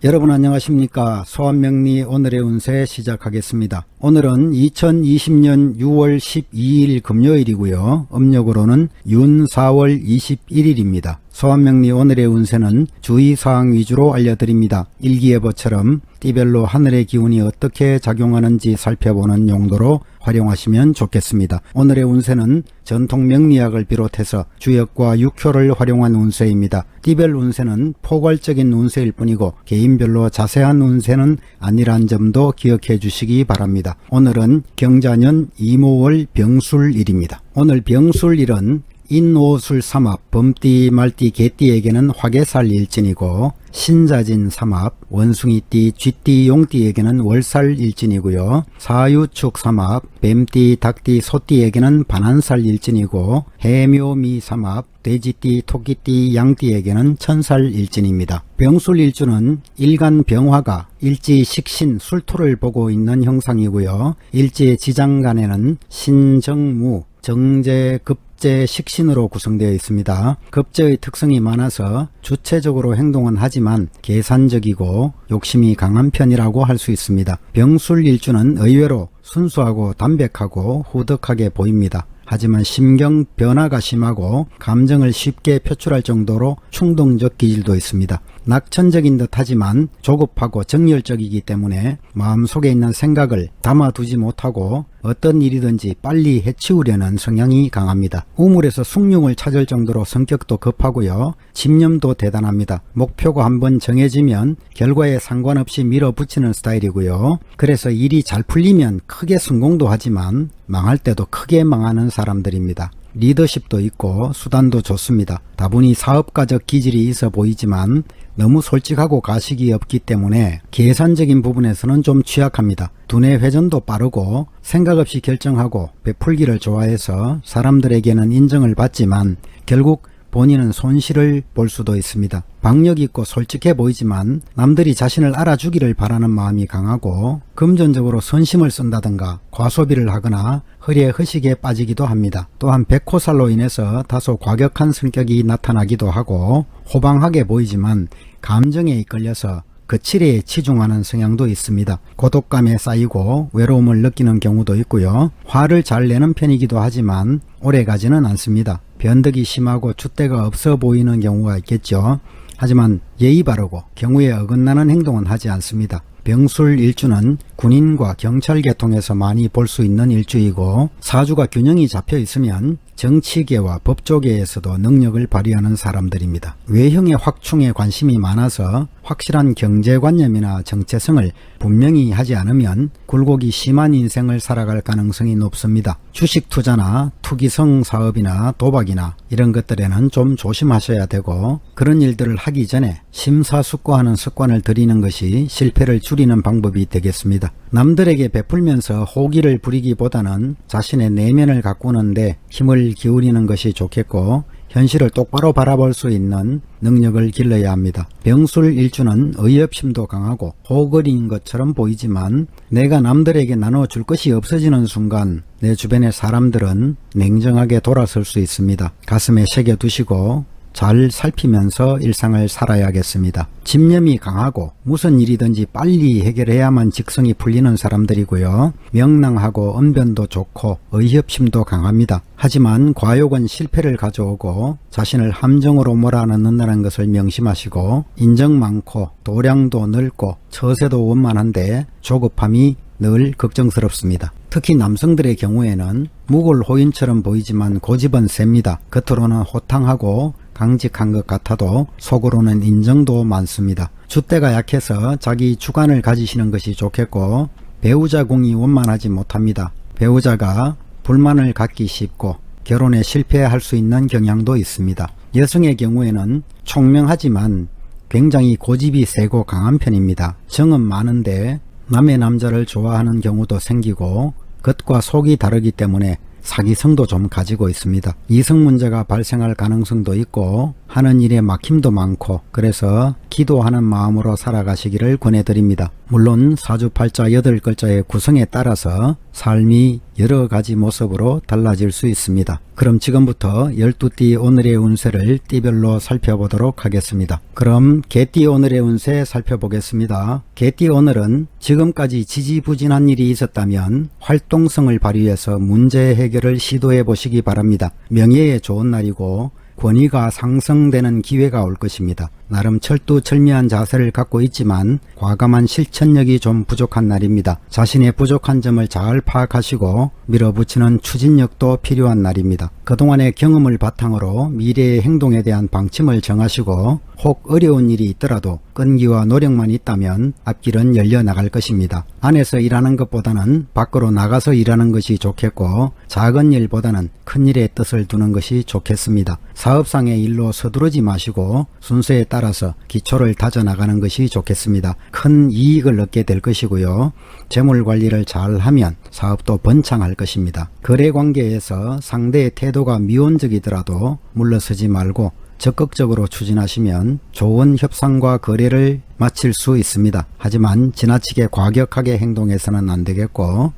여러분 안녕하십니까. 소환명리 오늘의 운세 시작하겠습니다. 오늘은 2020년 6월 12일 금요일이고요. 음력으로는 윤 4월 21일입니다. 소환명리 오늘의 운세는 주의사항 위주로 알려드립니다. 일기예보처럼 띠별로 하늘의 기운이 어떻게 작용하는지 살펴보는 용도로 활용하시면 좋겠습니다. 오늘의 운세는 전통 명리학을 비롯해서 주역과 육효를 활용한 운세입니다. 띠별 운세는 포괄적인 운세일 뿐이고 개인별로 자세한 운세는 아니란 점도 기억해 주시기 바랍니다. 오늘은 경자년 이모월 병술일입니다. 오늘 병술일은 인오술 삼합, 범띠, 말띠, 개띠에게는 화개살 일진이고 신자진 삼합, 원숭이띠, 쥐띠, 용띠에게는 월살 일진이고요. 사유축 삼합, 뱀띠, 닭띠, 소띠에게는 반한살 일진이고 해묘미 삼합, 돼지띠, 토끼띠, 양띠에게는 천살 일진입니다. 병술 일주는 일간 병화가 일지 식신 술토를 보고 있는 형상이고요. 일지의 지장간에는 신정무, 정제, 급제, 식신으로 구성되어 있습니다. 급제의 특성이 많아서 주체적으로 행동은 하지만 계산적이고 욕심이 강한 편이라고 할 수 있습니다. 병술 일주는 의외로 순수하고 담백하고 후덕하게 보입니다. 하지만 심경 변화가 심하고 감정을 쉽게 표출할 정도로 충동적 기질도 있습니다. 낙천적인 듯 하지만 조급하고 정열적이기 때문에 마음속에 있는 생각을 담아두지 못하고 어떤 일이든지 빨리 해치우려는 성향이 강합니다. 우물에서 숭늉을 찾을 정도로 성격도 급하고요. 집념도 대단합니다. 목표가 한번 정해지면 결과에 상관없이 밀어붙이는 스타일이고요. 그래서 일이 잘 풀리면 크게 성공도 하지만 망할 때도 크게 망하는 사람들입니다. 리더십도 있고 수단도 좋습니다. 다분히 사업가적 기질이 있어 보이지만 너무 솔직하고 가식이 없기 때문에 계산적인 부분에서는 좀 취약합니다. 두뇌 회전도 빠르고 생각 없이 결정하고 베풀기를 좋아해서 사람들에게는 인정을 받지만 결국 본인은 손실을 볼 수도 있습니다. 박력 있고 솔직해 보이지만 남들이 자신을 알아주기를 바라는 마음이 강하고 금전적으로 선심을 쓴다든가 과소비를 하거나 허리에 허식에 빠지기도 합니다. 또한 백호살로 인해서 다소 과격한 성격이 나타나기도 하고 호방하게 보이지만 감정에 이끌려서 거칠에 치중하는 성향도 있습니다. 고독감에 쌓이고 외로움을 느끼는 경우도 있고요. 화를 잘 내는 편이기도 하지만 오래가지는 않습니다. 변덕이 심하고 줏대가 없어 보이는 경우가 있겠죠. 하지만 예의 바르고 경우에 어긋나는 행동은 하지 않습니다. 병술 일주는 군인과 경찰 계통에서 많이 볼 수 있는 일주이고 사주가 균형이 잡혀 있으면 정치계와 법조계에서도 능력을 발휘하는 사람들입니다. 외형의 확충에 관심이 많아서 확실한 경제관념이나 정체성을 분명히 하지 않으면 굴곡이 심한 인생을 살아갈 가능성이 높습니다. 주식 투자나 투기성 사업이나 도박이나 이런 것들에는 좀 조심하셔야 되고 그런 일들을 하기 전에 심사숙고하는 습관을 들이는 것이 실패를 줄이는 방법이 되겠습니다. 남들에게 베풀면서 호기를 부리기보다는 자신의 내면을 가꾸는데 힘을 기울이는 것이 좋겠고 현실을 똑바로 바라볼 수 있는 능력을 길러야 합니다. 병술 일주는 의협심도 강하고 호걸인 것처럼 보이지만 내가 남들에게 나눠줄 것이 없어지는 순간 내 주변의 사람들은 냉정하게 돌아설 수 있습니다. 가슴에 새겨두시고 잘 살피면서 일상을 살아야겠습니다. 집념이 강하고 무슨 일이든지 빨리 해결해야만 직성이 풀리는 사람들이고요. 명랑하고 언변도 좋고 의협심도 강합니다. 하지만 과욕은 실패를 가져오고 자신을 함정으로 몰아넣는다는 것을 명심하시고 인정 많고 도량도 넓고 처세도 원만한데 조급함이 늘 걱정스럽습니다. 특히 남성들의 경우에는 무골호인처럼 보이지만 고집은 셉니다. 겉으로는 호탕하고 강직한 것 같아도 속으로는 인정도 많습니다. 줏대가 약해서 자기 주관을 가지시는 것이 좋겠고 배우자 궁이 원만하지 못합니다. 배우자가 불만을 갖기 쉽고 결혼에 실패할 수 있는 경향도 있습니다. 여성의 경우에는 총명하지만 굉장히 고집이 세고 강한 편입니다. 정은 많은데 남의 남자를 좋아하는 경우도 생기고 겉과 속이 다르기 때문에 사기성도 좀 가지고 있습니다. 이성 문제가 발생할 가능성도 있고 하는 일에 막힘도 많고 그래서 기도하는 마음으로 살아가시기를 권해드립니다. 물론 사주팔자 8글자의 구성에 따라서 삶이 여러 가지 모습으로 달라질 수 있습니다. 그럼 지금부터 12띠 오늘의 운세를 띠별로 살펴보도록 하겠습니다. 그럼 개띠 오늘의 운세 살펴보겠습니다. 개띠 오늘은 지금까지 지지부진한 일이 있었다면 활동성을 발휘해서 문제 해결을 시도해 보시기 바랍니다. 명예에 좋은 날이고 권위가 상승되는 기회가 올 것입니다. 나름 철두철미한 자세를 갖고 있지만 과감한 실천력이 좀 부족한 날입니다. 자신의 부족한 점을 잘 파악하시고 밀어붙이는 추진력도 필요한 날입니다. 그동안의 경험을 바탕으로 미래의 행동에 대한 방침을 정하시고 혹 어려운 일이 있더라도 끈기와 노력만 있다면 앞길은 열려나갈 것입니다. 안에서 일하는 것보다는 밖으로 나가서 일하는 것이 좋겠고 작은 일보다는 큰 일에 뜻을 두는 것이 좋겠습니다. 사업상의 일로 서두르지 마시고 순서에 따라서 기초를 다져나가는 것이 좋겠습니다. 큰 이익을 얻게 될 것이고요. 재물관리를 잘하면 사업도 번창할 것입니다. 거래관계에서 상대의 태도가 미온적이더라도 물러서지 말고 적극적으로 추진하시면 좋은 협상과 거래를 마칠 수 있습니다. 하지만 지나치게 과격하게 행동해서는 안 되겠고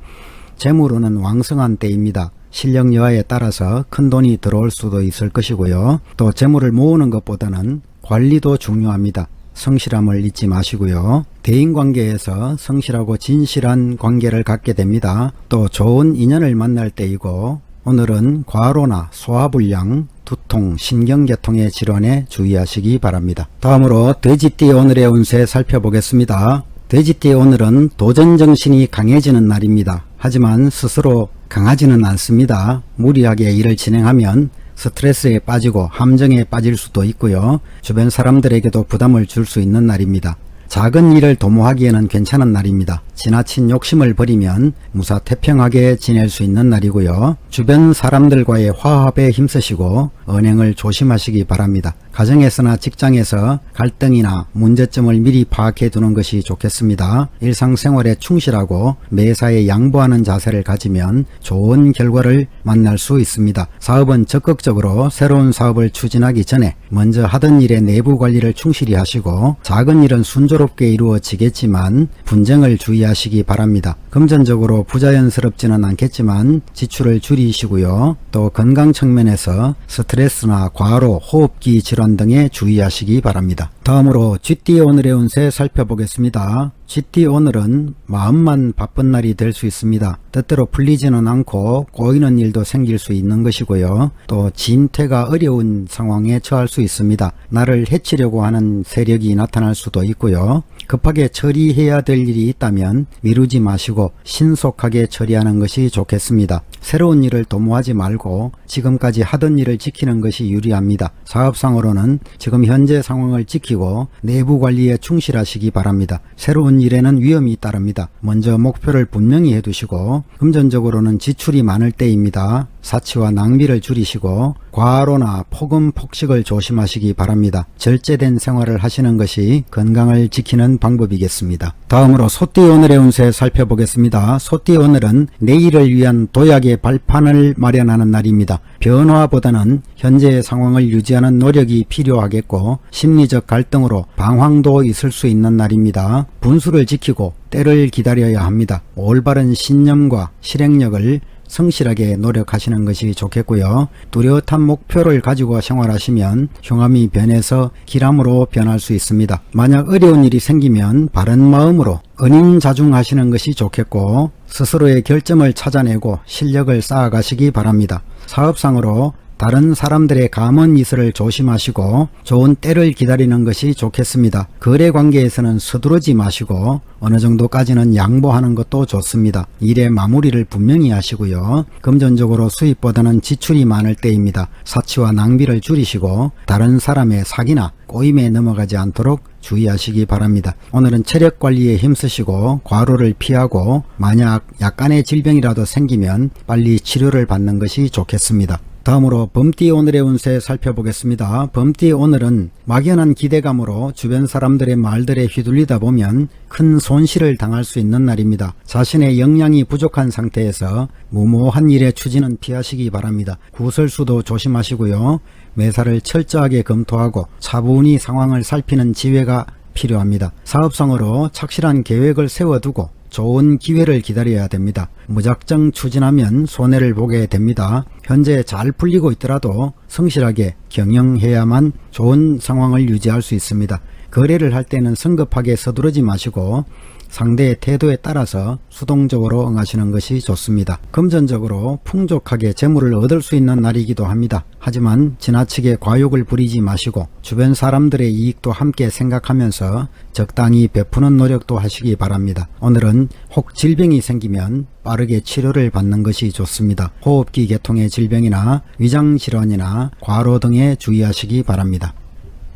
재물운은 왕성한 때입니다. 실력 여하에 따라서 큰 돈이 들어올 수도 있을 것이고요. 또 재물을 모으는 것보다는 관리도 중요합니다. 성실함을 잊지 마시고요. 대인관계에서 성실하고 진실한 관계를 갖게 됩니다. 또 좋은 인연을 만날 때이고 오늘은 과로나 소화불량, 두통, 신경계통의 질환에 주의하시기 바랍니다. 다음으로 돼지띠 오늘의 운세 살펴보겠습니다. 돼지띠 오늘은 도전정신이 강해지는 날입니다. 하지만 스스로 강하지는 않습니다. 무리하게 일을 진행하면 스트레스에 빠지고 함정에 빠질 수도 있고요. 주변 사람들에게도 부담을 줄 수 있는 날입니다. 작은 일을 도모하기에는 괜찮은 날입니다. 지나친 욕심을 버리면 무사태평하게 지낼 수 있는 날이고요. 주변 사람들과의 화합에 힘쓰시고 언행을 조심하시기 바랍니다. 가정에서나 직장에서 갈등이나 문제점을 미리 파악해 두는 것이 좋겠습니다. 일상생활에 충실하고 매사에 양보하는 자세를 가지면 좋은 결과를 만날 수 있습니다. 사업은 적극적으로 새로운 사업을 추진하기 전에 먼저 하던 일의 내부 관리를 충실히 하시고 작은 일은 순조롭게 이루어지겠지만 분쟁을 주의하시기 바랍니다. 금전적으로 부자연스럽지는 않겠지만 지출을 줄이시고요. 또 건강 측면에서 스트레스나 과로, 호흡기 질환 등에 주의하시기 바랍니다. 다음으로 쥐띠 오늘의 운세 살펴보겠습니다. 쥐띠 오늘은 마음만 바쁜 날이 될 수 있습니다. 뜻대로 풀리지는 않고 꼬이는 일도 생길 수 있는 것이고요. 또 진퇴가 어려운 상황에 처할 수 있습니다. 나를 해치려고 하는 세력이 나타날 수도 있고요. 급하게 처리해야 될 일이 있다면 미루지 마시고 신속하게 처리하는 것이 좋겠습니다. 새로운 일을 도모하지 말고 지금까지 하던 일을 지키는 것이 유리합니다. 사업상으로는 지금 현재 상황을 지키고 내부 관리에 충실하시기 바랍니다. 새로운 일에는 위험이 따릅니다. 먼저 목표를 분명히 해두시고 금전적으로는 지출이 많을 때입니다. 사치와 낭비를 줄이시고 과로나 폭음 폭식을 조심하시기 바랍니다. 절제된 생활을 하시는 것이 건강을 지키는 방법이겠습니다. 다음으로 소띠 오늘의 운세 살펴보겠습니다. 소띠 오늘은 내일을 위한 도약의 발판을 마련하는 날입니다. 변화보다는 현재의 상황을 유지하는 노력이 필요하겠고 심리적 갈등으로 방황도 있을 수 있는 날입니다. 분수를 지키고 때를 기다려야 합니다. 올바른 신념과 실행력을 성실하게 노력하시는 것이 좋겠고요. 뚜렷한 목표를 가지고 생활하시면 흉함이 변해서 기람으로 변할 수 있습니다. 만약 어려운 일이 생기면 바른 마음으로 은인자중하시는 것이 좋겠고 스스로의 결점을 찾아내고 실력을 쌓아가시기 바랍니다. 사업상으로 다른 사람들의 감언 이설을 조심하시고 좋은 때를 기다리는 것이 좋겠습니다. 거래 관계에서는 서두르지 마시고 어느 정도까지는 양보하는 것도 좋습니다. 일의 마무리를 분명히 하시고요. 금전적으로 수입보다는 지출이 많을 때입니다. 사치와 낭비를 줄이시고 다른 사람의 사기나 꼬임에 넘어가지 않도록 주의하시기 바랍니다. 오늘은 체력 관리에 힘쓰시고 과로를 피하고 만약 약간의 질병이라도 생기면 빨리 치료를 받는 것이 좋겠습니다. 다음으로 범띠 오늘의 운세 살펴보겠습니다. 범띠 오늘은 막연한 기대감으로 주변 사람들의 말들에 휘둘리다 보면 큰 손실을 당할 수 있는 날입니다. 자신의 역량이 부족한 상태에서 무모한 일의 추진은 피하시기 바랍니다. 구설수도 조심하시고요. 매사를 철저하게 검토하고 차분히 상황을 살피는 지혜가 필요합니다. 사업상으로 착실한 계획을 세워두고 좋은 기회를 기다려야 됩니다. 무작정 추진하면 손해를 보게 됩니다. 현재 잘 풀리고 있더라도 성실하게 경영해야만 좋은 상황을 유지할 수 있습니다. 거래를 할 때는 성급하게 서두르지 마시고 상대의 태도에 따라서 수동적으로 응하시는 것이 좋습니다. 금전적으로 풍족하게 재물을 얻을 수 있는 날이기도 합니다. 하지만 지나치게 과욕을 부리지 마시고 주변 사람들의 이익도 함께 생각하면서 적당히 베푸는 노력도 하시기 바랍니다. 오늘은 혹 질병이 생기면 빠르게 치료를 받는 것이 좋습니다. 호흡기 계통의 질병이나 위장질환이나 과로 등에 주의하시기 바랍니다.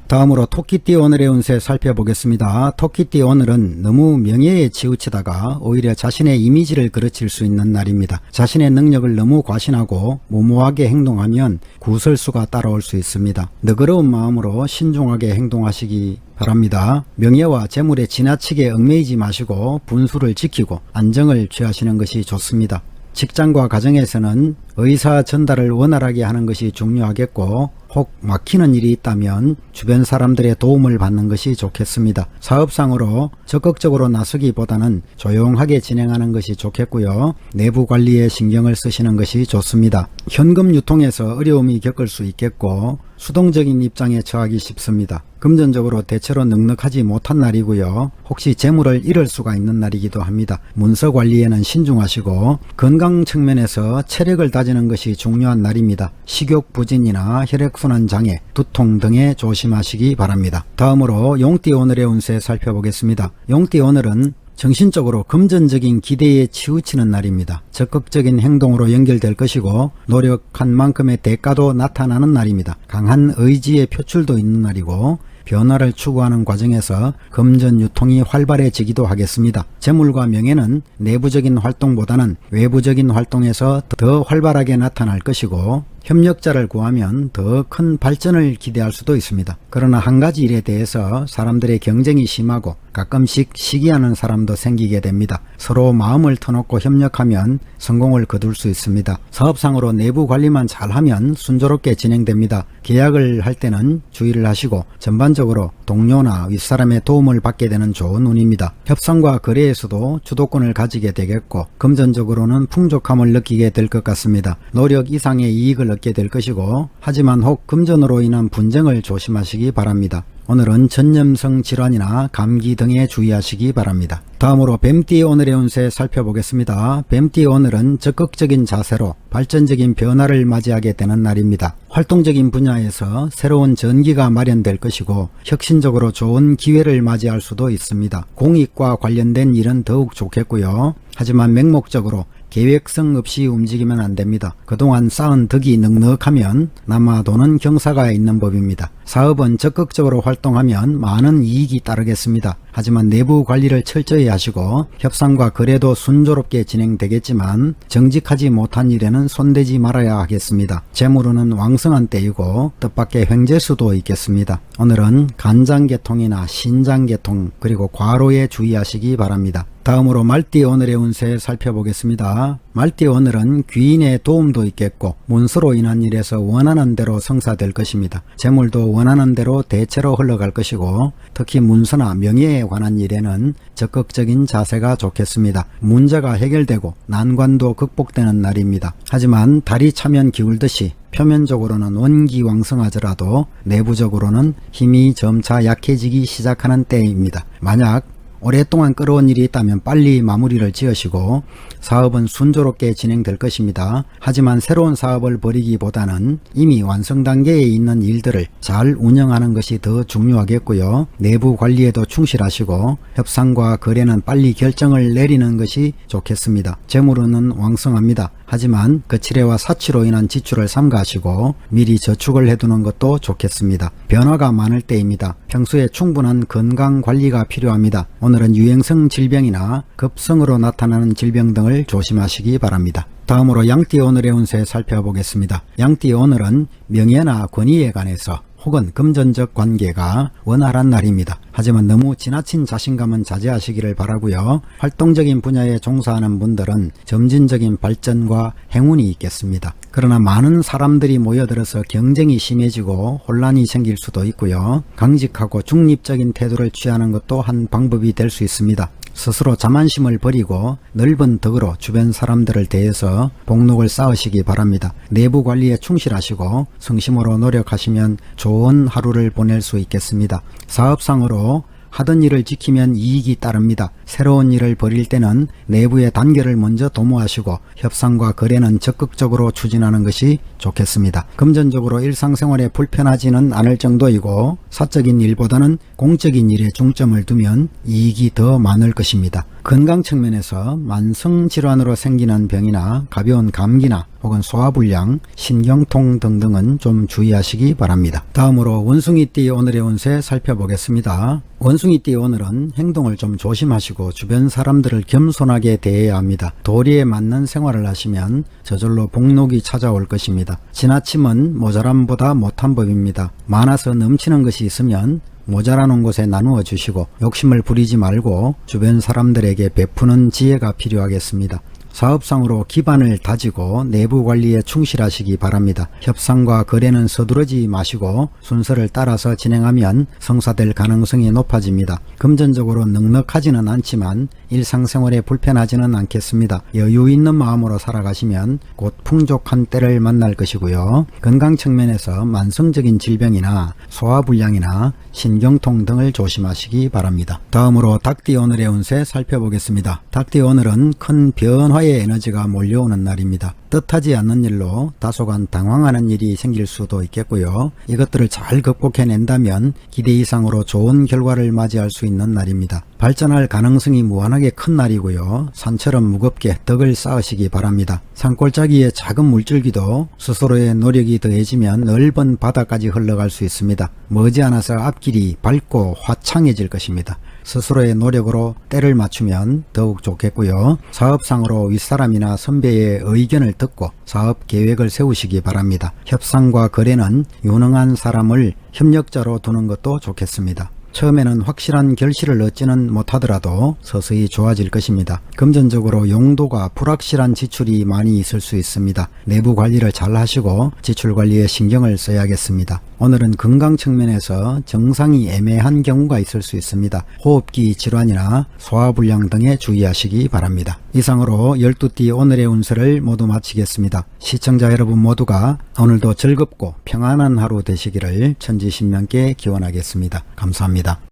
다음으로 토끼띠 오늘의 운세 살펴보겠습니다. 토끼띠 오늘은 너무 명예에 치우치다가 오히려 자신의 이미지를 그르칠 수 있는 날입니다. 자신의 능력을 너무 과신하고 무모하게 행동하면 구설수가 따라올 수 있습니다. 너그러운 마음으로 신중하게 행동하시기 바랍니다. 명예와 재물에 지나치게 얽매이지 마시고 분수를 지키고 안정을 취하시는 것이 좋습니다. 직장과 가정에서는 의사 전달을 원활하게 하는 것이 중요하겠고 혹 막히는 일이 있다면 주변 사람들의 도움을 받는 것이 좋겠습니다. 사업상으로 적극적으로 나서기보다는 조용하게 진행하는 것이 좋겠고요. 내부 관리에 신경을 쓰시는 것이 좋습니다. 현금 유통에서 어려움이 겪을 수 있겠고 수동적인 입장에 처하기 쉽습니다. 금전적으로 대체로 넉넉하지 못한 날이고요. 혹시 재물을 잃을 수가 있는 날이기도 합니다. 문서 관리에는 신중하시고 건강 측면에서 체력을 다지는 것이 중요한 날입니다. 식욕 부진이나 혈액순환 장애, 두통 등에 조심하시기 바랍니다. 다음으로 용띠 오늘의 운세 살펴보겠습니다. 용띠 오늘은 정신적으로 금전적인 기대에 치우치는 날입니다. 적극적인 행동으로 연결될 것이고 노력한 만큼의 대가도 나타나는 날입니다. 강한 의지의 표출도 있는 날이고 변화를 추구하는 과정에서 금전 유통이 활발해지기도 하겠습니다. 재물과 명예는 내부적인 활동보다는 외부적인 활동에서 더 활발하게 나타날 것이고 협력자를 구하면 더 큰 발전을 기대할 수도 있습니다. 그러나 한 가지 일에 대해서 사람들의 경쟁이 심하고 가끔씩 시기하는 사람도 생기게 됩니다. 서로 마음을 터놓고 협력하면 성공을 거둘 수 있습니다. 사업상으로 내부 관리만 잘하면 순조롭게 진행됩니다. 계약을 할 때는 주의를 하시고 전반적으로 동료나 윗사람의 도움을 받게 되는 좋은 운입니다. 협상과 거래에서도 주도권을 가지게 되겠고 금전적으로는 풍족함을 느끼게 될 것 같습니다. 노력 이상의 이익을 얻게 될 것이고 하지만 혹 금전으로 인한 분쟁을 조심하시기 바랍니다. 오늘은 전염성 질환이나 감기 등에 주의하시기 바랍니다. 다음으로 뱀띠 오늘의 운세 살펴보겠습니다. 뱀띠 오늘은 적극적인 자세로 발전적인 변화를 맞이하게 되는 날입니다. 활동적인 분야에서 새로운 전기가 마련될 것이고 혁신적으로 좋은 기회를 맞이할 수도 있습니다. 공익과 관련된 일은 더욱 좋겠고요. 하지만 맹목적으로 계획성 없이 움직이면 안됩니다. 그동안 쌓은 덕이 넉넉하면 남아도는 경사가 있는 법입니다. 사업은 적극적으로 활동하면 많은 이익이 따르겠습니다. 하지만 내부 관리를 철저히 하시고 협상과 거래도 순조롭게 진행되겠지만 정직하지 못한 일에는 손대지 말아야 하겠습니다. 재물운은 왕성한 때이고 뜻밖의 횡재수도 있겠습니다. 오늘은 간장계통이나 신장계통 그리고 과로에 주의하시기 바랍니다. 다음으로 말띠 오늘의 운세 살펴보겠습니다. 말띠 오늘은 귀인의 도움도 있겠고 문서로 인한 일에서 원하는 대로 성사될 것입니다. 재물도 원하는 대로 대체로 흘러갈 것이고 특히 문서나 명예에 관한 일에는 적극적인 자세가 좋겠습니다. 문제가 해결되고 난관도 극복되는 날입니다. 하지만 달이 차면 기울듯이 표면적으로는 원기왕성하더라도 내부적으로는 힘이 점차 약해지기 시작하는 때입니다. 만약 오랫동안 끌어온 일이 있다면 빨리 마무리를 지으시고 사업은 순조롭게 진행될 것입니다. 하지만 새로운 사업을 벌이기보다는 이미 완성 단계에 있는 일들을 잘 운영하는 것이 더 중요하겠고요. 내부 관리에도 충실하시고 협상과 거래는 빨리 결정을 내리는 것이 좋겠습니다. 재물은 왕성합니다. 하지만 거칠애와 사치로 인한 지출을 삼가하시고 미리 저축을 해두는 것도 좋겠습니다. 변화가 많을 때입니다. 평소에 충분한 건강관리가 필요합니다. 오늘은 유행성 질병이나 급성으로 나타나는 질병 등을 조심하시기 바랍니다. 다음으로 양띠 오늘의 운세 살펴보겠습니다. 양띠 오늘은 명예나 권위에 관해서 혹은 금전적 관계가 원활한 날입니다. 하지만 너무 지나친 자신감은 자제하시기를 바라고요. 활동적인 분야에 종사하는 분들은 점진적인 발전과 행운이 있겠습니다. 그러나 많은 사람들이 모여들어서 경쟁이 심해지고 혼란이 생길 수도 있고요. 강직하고 중립적인 태도를 취하는 것도 한 방법이 될 수 있습니다. 스스로 자만심을 버리고 넓은 덕으로 주변 사람들을 대해서 복록을 쌓으시기 바랍니다. 내부 관리에 충실하시고 성심으로 노력하시면 좋은 하루를 보낼 수 있겠습니다. 사업상으로 하던 일을 지키면 이익이 따릅니다. 새로운 일을 벌일 때는 내부의 단결을 먼저 도모하시고 협상과 거래는 적극적으로 추진하는 것이 좋겠습니다. 금전적으로 일상생활에 불편하지는 않을 정도이고 사적인 일보다는 공적인 일에 중점을 두면 이익이 더 많을 것입니다. 건강 측면에서 만성질환으로 생기는 병이나 가벼운 감기나 혹은 소화불량, 신경통 등등은 좀 주의하시기 바랍니다. 다음으로 원숭이띠 오늘의 운세 살펴보겠습니다. 원숭이띠 오늘은 행동을 좀 조심하시고 주변 사람들을 겸손하게 대해야 합니다. 도리에 맞는 생활을 하시면 저절로 복록이 찾아올 것입니다. 지나침은 모자람보다 못한 법입니다. 많아서 넘치는 것이 있으면 모자라는 곳에 나누어 주시고 욕심을 부리지 말고 주변 사람들에게 베푸는 지혜가 필요하겠습니다. 사업상으로 기반을 다지고 내부 관리에 충실하시기 바랍니다. 협상과 거래는 서두르지 마시고 순서를 따라서 진행하면 성사될 가능성이 높아집니다. 금전적으로 넉넉하지는 않지만 일상생활에 불편하지는 않겠습니다. 여유 있는 마음으로 살아가시면 곧 풍족한 때를 만날 것이고요. 건강 측면에서 만성적인 질병이나 소화불량이나 신경통 등을 조심하시기 바랍니다. 다음으로 닭띠 오늘의 운세 살펴보겠습니다. 닭띠 오늘은 큰 변화의 에너지가 몰려오는 날입니다. 뜻하지 않는 일로 다소간 당황하는 일이 생길 수도 있겠고요. 이것들을 잘 극복해낸다면 기대 이상으로 좋은 결과를 맞이할 수 있는 날입니다. 발전할 가능성이 무한하게 큰 날이고요. 산처럼 무겁게 덕을 쌓으시기 바랍니다. 산골짜기의 작은 물줄기도 스스로의 노력이 더해지면 넓은 바다까지 흘러갈 수 있습니다. 머지않아서 앞길이 밝고 화창해질 것입니다. 스스로의 노력으로 때를 맞추면 더욱 좋겠고요. 사업상으로 윗사람이나 선배의 의견을 듣고 사업 계획을 세우시기 바랍니다. 협상과 거래는 유능한 사람을 협력자로 두는 것도 좋겠습니다. 처음에는 확실한 결실을 얻지는 못하더라도 서서히 좋아질 것입니다. 금전적으로 용도가 불확실한 지출이 많이 있을 수 있습니다. 내부 관리를 잘 하시고 지출 관리에 신경을 써야겠습니다. 오늘은 건강 측면에서 정상이 애매한 경우가 있을 수 있습니다. 호흡기 질환이나 소화불량 등에 주의하시기 바랍니다. 이상으로 12띠 오늘의 운세를 모두 마치겠습니다. 시청자 여러분 모두가 오늘도 즐겁고 평안한 하루 되시기를 천지신명께 기원하겠습니다. 감사합니다.